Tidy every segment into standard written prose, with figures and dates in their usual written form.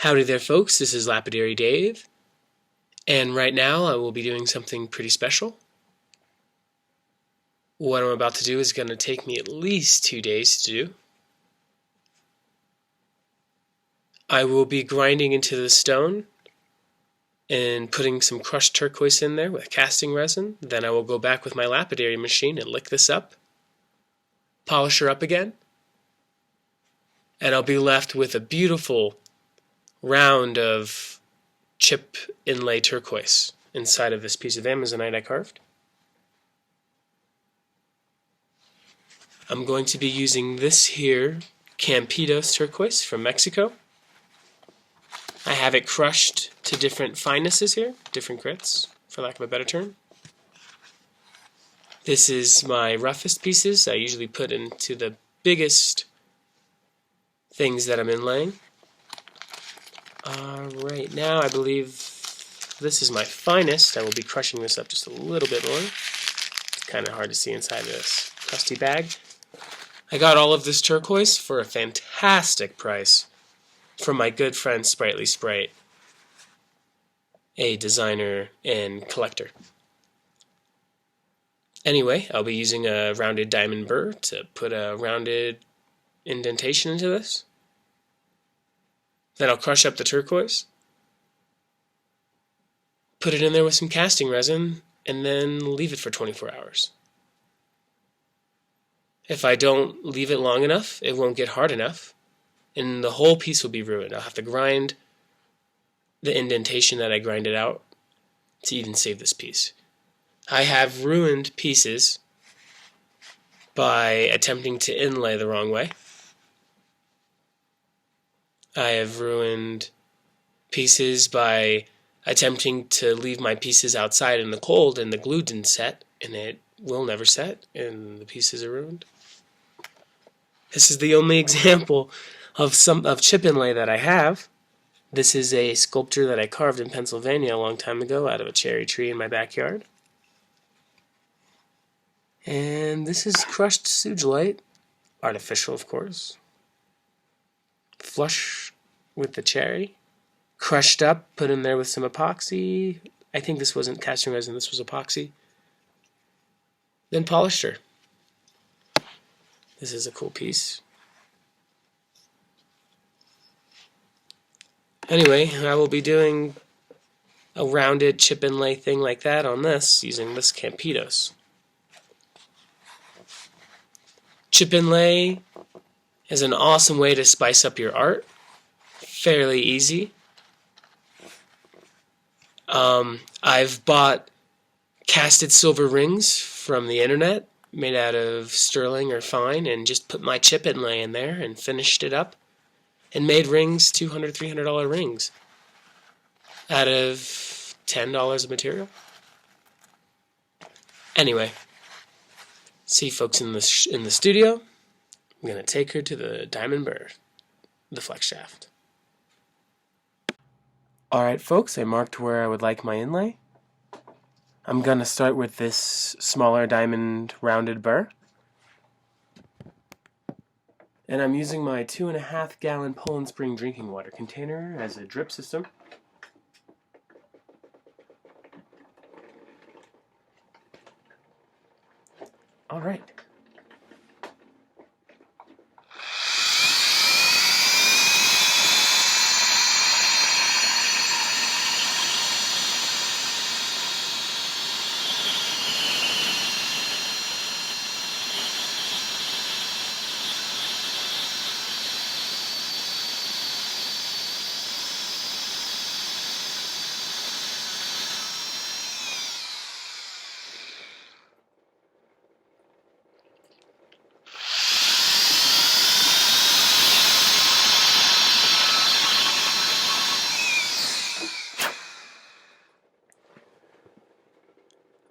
Howdy there, folks. This is Lapidary Dave, and right now I will be doing something pretty special. What I'm about to do is going to take me at least 2 days to do. I will be grinding into the stone and putting some crushed turquoise in there with casting resin. Then I will go back with my lapidary machine and lick this up, polish her up again, and I'll be left with a beautiful round of chip inlay turquoise inside of this piece of amazonite I carved. I'm going to be using this here Campitos turquoise from Mexico. I have it crushed to different finenesses here, different grits, for lack of a better term. This is my roughest pieces. I usually put into the biggest things that I'm inlaying. Right now, I believe this is my finest. I will be crushing this up just a little bit more. It's kind of hard to see inside of this crusty bag. I got all of this turquoise for a fantastic price from my good friend Sprightly Sprite, a designer and collector. Anyway, I'll be using a rounded diamond burr to put a rounded indentation into this. Then I'll crush up the turquoise, put it in there with some casting resin, and then leave it for 24 hours. If I don't leave it long enough, it won't get hard enough, and the whole piece will be ruined. I'll have to grind the indentation that I grinded out to even save this piece. I have ruined pieces by attempting to inlay the wrong way. I have ruined pieces by attempting to leave my pieces outside in the cold and the glue didn't set, and it will never set, and the pieces are ruined. This is the only example of chip inlay that I have. This is a sculpture that I carved in Pennsylvania a long time ago out of a cherry tree in my backyard. And this is crushed sugilite, artificial of course. Flush with the cherry, crushed up, put in there with some epoxy. I think this wasn't casting resin, this was epoxy. Then polished her. This is a cool piece. Anyway, I will be doing a rounded chip inlay thing like that on this using this Campitos. Chip inlay is an awesome way to spice up your art. Fairly easy. I've bought casted silver rings from the internet made out of sterling or fine and just put my chip inlay in there and finished it up and made rings, $200, $300 rings out of $10 of material. Anyway, see folks in the studio. I'm going to take her to the diamond burr, the flex shaft. Alright folks, I marked where I would like my inlay. I'm going to start with this smaller diamond rounded burr. And I'm using my 2.5 gallon Poland Spring drinking water container as a drip system. Alright.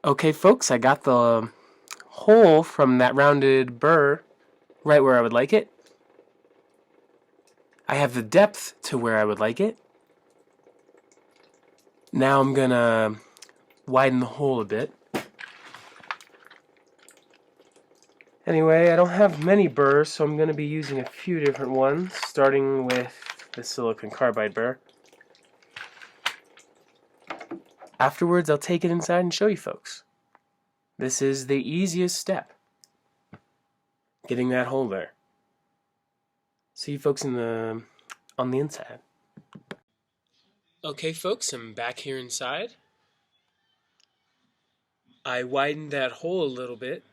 Okay folks, I got the hole from that rounded burr right where I would like it. I have the depth to where I would like it. Now I'm gonna widen the hole a bit. Anyway, I don't have many burrs, so I'm going to be using a few different ones, starting with the silicon carbide burr. Afterwards, I'll take it inside and show you folks. This is the easiest step, getting that hole there. See you folks on the inside. Okay folks, I'm back here inside. I widened that hole a little bit.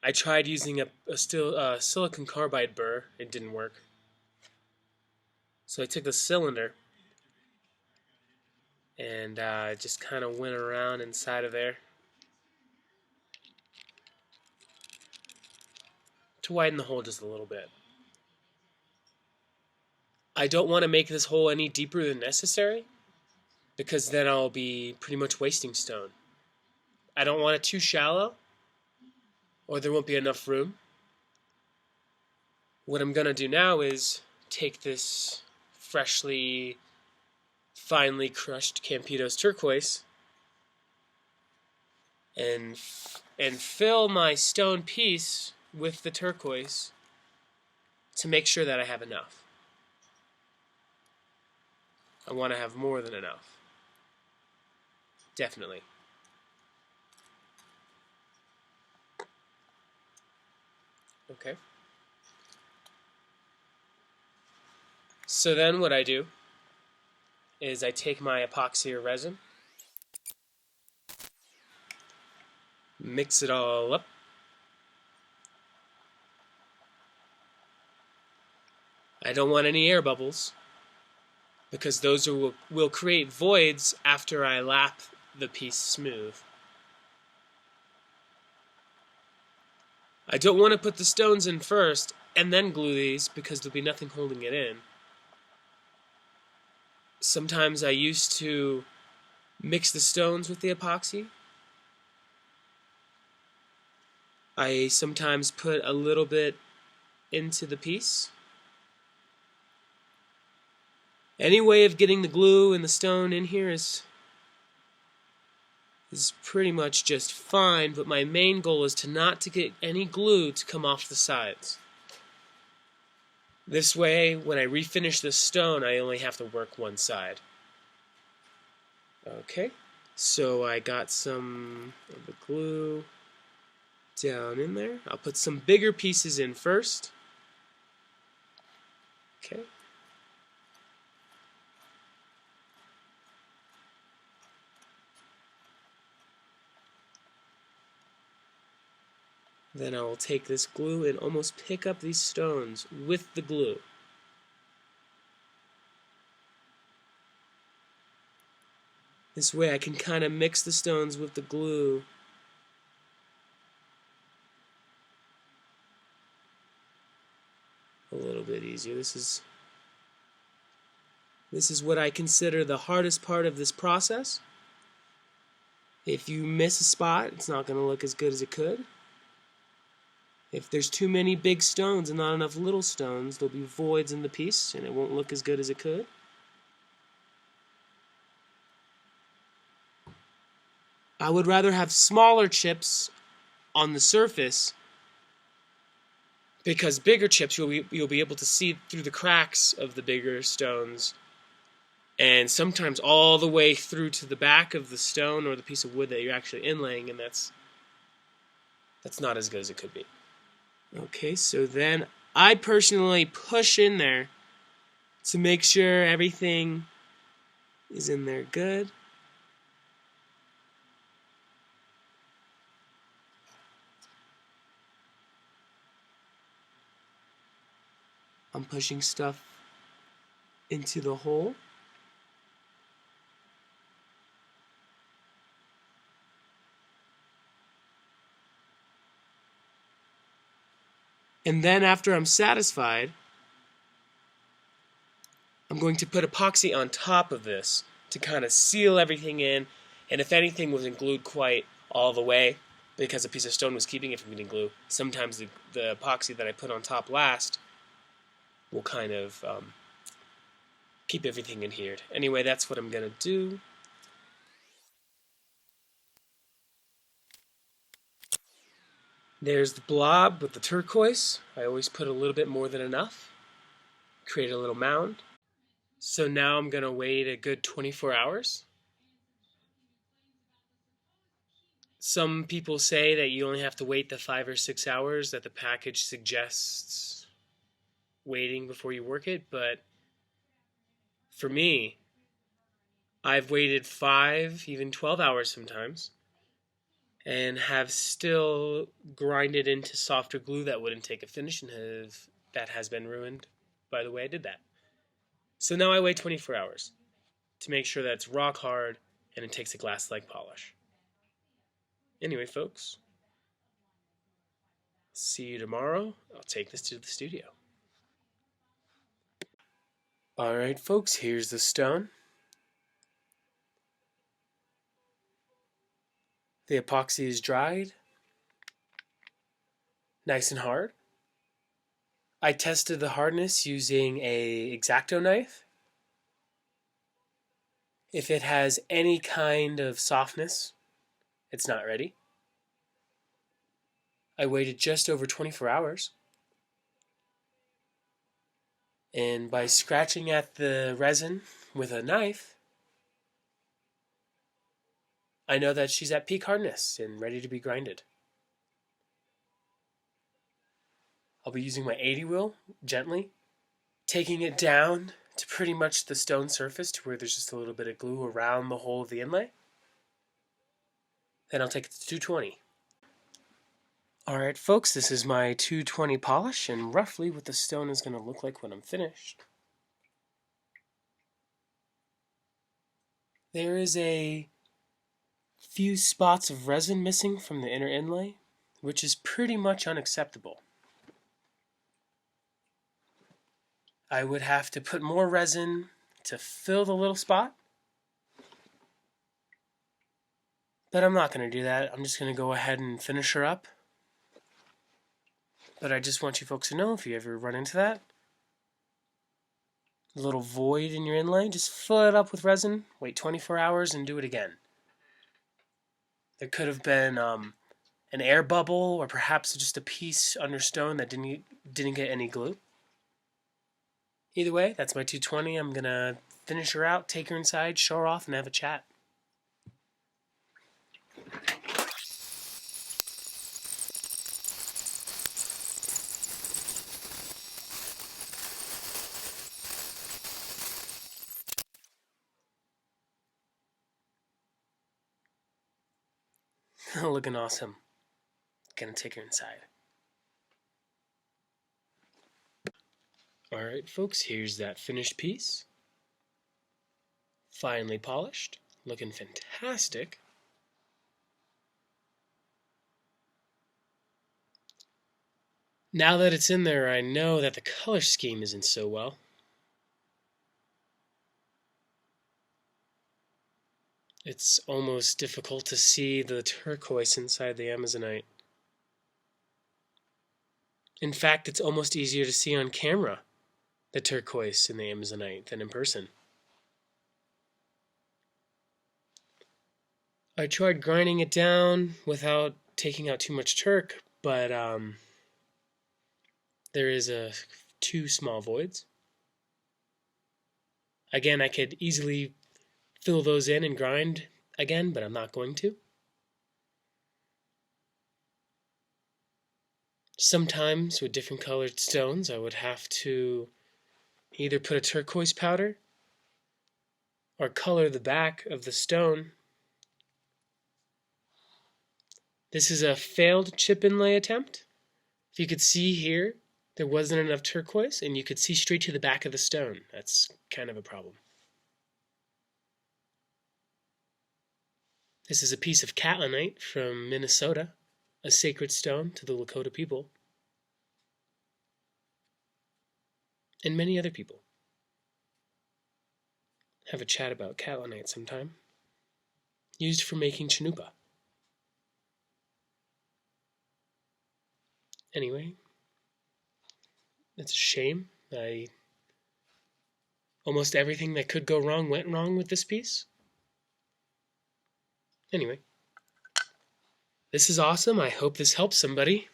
I tried using a silicon carbide burr. It didn't work. So I took the cylinder and just kind of went around inside of there to widen the hole just a little bit. I don't want to make this hole any deeper than necessary, because then I'll be pretty much wasting stone. I don't want it too shallow, or there won't be enough room. What I'm going to do now is take this freshly, finely crushed Campitos turquoise and fill my stone piece with the turquoise to make sure that I have enough. I want to have more than enough. Definitely. Okay. So then what I do is I take my epoxy or resin, mix it all up. I don't want any air bubbles, because those will create voids after I lap the piece smooth. I don't want to put the stones in first and then glue these, because there'll be nothing holding it in. Sometimes I used to mix the stones with the epoxy. I sometimes put a little bit into the piece. Any way of getting the glue and the stone in here is pretty much just fine, but my main goal is not to get any glue to come off the sides. This way, when I refinish the stone, I only have to work one side. Okay, so I got some of the glue down in there. I'll put some bigger pieces in first. Okay. Then I will take this glue and almost pick up these stones with the glue. This way I can kind of mix the stones with the glue. A little bit easier. This is what I consider the hardest part of this process. If you miss a spot, it's not going to look as good as it could. If there's too many big stones and not enough little stones, there'll be voids in the piece and it won't look as good as it could. I would rather have smaller chips on the surface, because bigger chips you'll be able to see through the cracks of the bigger stones, and sometimes all the way through to the back of the stone or the piece of wood that you're actually inlaying, and that's not as good as it could be. Okay, so then I personally push in there to make sure everything is in there good. I'm pushing stuff into the hole. And then after I'm satisfied, I'm going to put epoxy on top of this to kind of seal everything in, and if anything wasn't glued quite all the way, because a piece of stone was keeping it from getting glue, sometimes the epoxy that I put on top last will kind of keep everything adhered. Anyway, that's what I'm going to do. There's the blob with the turquoise. I always put a little bit more than enough. create a little mound. So now I'm going to wait a good 24 hours. Some people say that you only have to wait the 5 or 6 hours that the package suggests waiting before you work it, but for me, I've waited 5, even 12 hours sometimes, and have still grinded into softer glue that wouldn't take a finish and that has been ruined by the way I did that. So now I wait 24 hours to make sure that it's rock hard and it takes a glass-like polish. Anyway, folks, see you tomorrow. I'll take this to the studio. Alright, folks, here's the stone. The epoxy is dried, nice and hard. I tested the hardness using a X-Acto knife. If it has any kind of softness, it's not ready. I waited just over 24 hours. And by scratching at the resin with a knife, I know that she's at peak hardness and ready to be grinded. I'll be using my 80 wheel gently, taking it down to pretty much the stone surface to where there's just a little bit of glue around the hole of the inlay. Then I'll take it to 220. Alright folks, this is my 220 polish and roughly what the stone is going to look like when I'm finished. There is a few spots of resin missing from the inner inlay, which is pretty much unacceptable. I would have to put more resin to fill the little spot, but I'm not going to do that. I'm just going to go ahead and finish her up. But I just want you folks to know, if you ever run into that little void in your inlay, just fill it up with resin, wait 24 hours, and do it again. There could have been an air bubble, or perhaps just a piece under stone that didn't get any glue. Either way, that's my 220. I'm going to finish her out, take her inside, show her off, and have a chat. Looking awesome. Gonna take her inside. Alright folks, here's that finished piece. Finely polished. Looking fantastic. Now that it's in there, I know that the color scheme isn't so well. It's almost difficult to see the turquoise inside the Amazonite. In fact, it's almost easier to see on camera, the turquoise in the Amazonite, than in person. I tried grinding it down without taking out too much turk, but there is two small voids. Again, I could easily fill those in and grind again, but I'm not going to. Sometimes with different colored stones, I would have to either put a turquoise powder or color the back of the stone. This is a failed chip inlay attempt. If you could see here, there wasn't enough turquoise, and you could see straight to the back of the stone. That's kind of a problem. This is a piece of catlinite from Minnesota, a sacred stone to the Lakota people, and many other people. Have a chat about catlinite sometime. Used for making chanupa. Anyway, it's a shame. Almost everything that could go wrong went wrong with this piece. Anyway, this is awesome. I hope this helps somebody.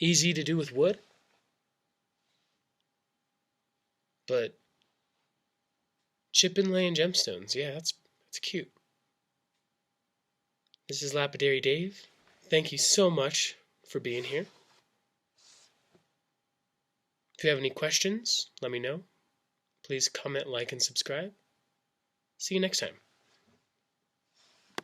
Easy to do with wood. But chip inlay and gemstones, yeah, that's cute. This is Lapidary Dave. Thank you so much for being here. If you have any questions, let me know. Please comment, like, and subscribe. See you next time.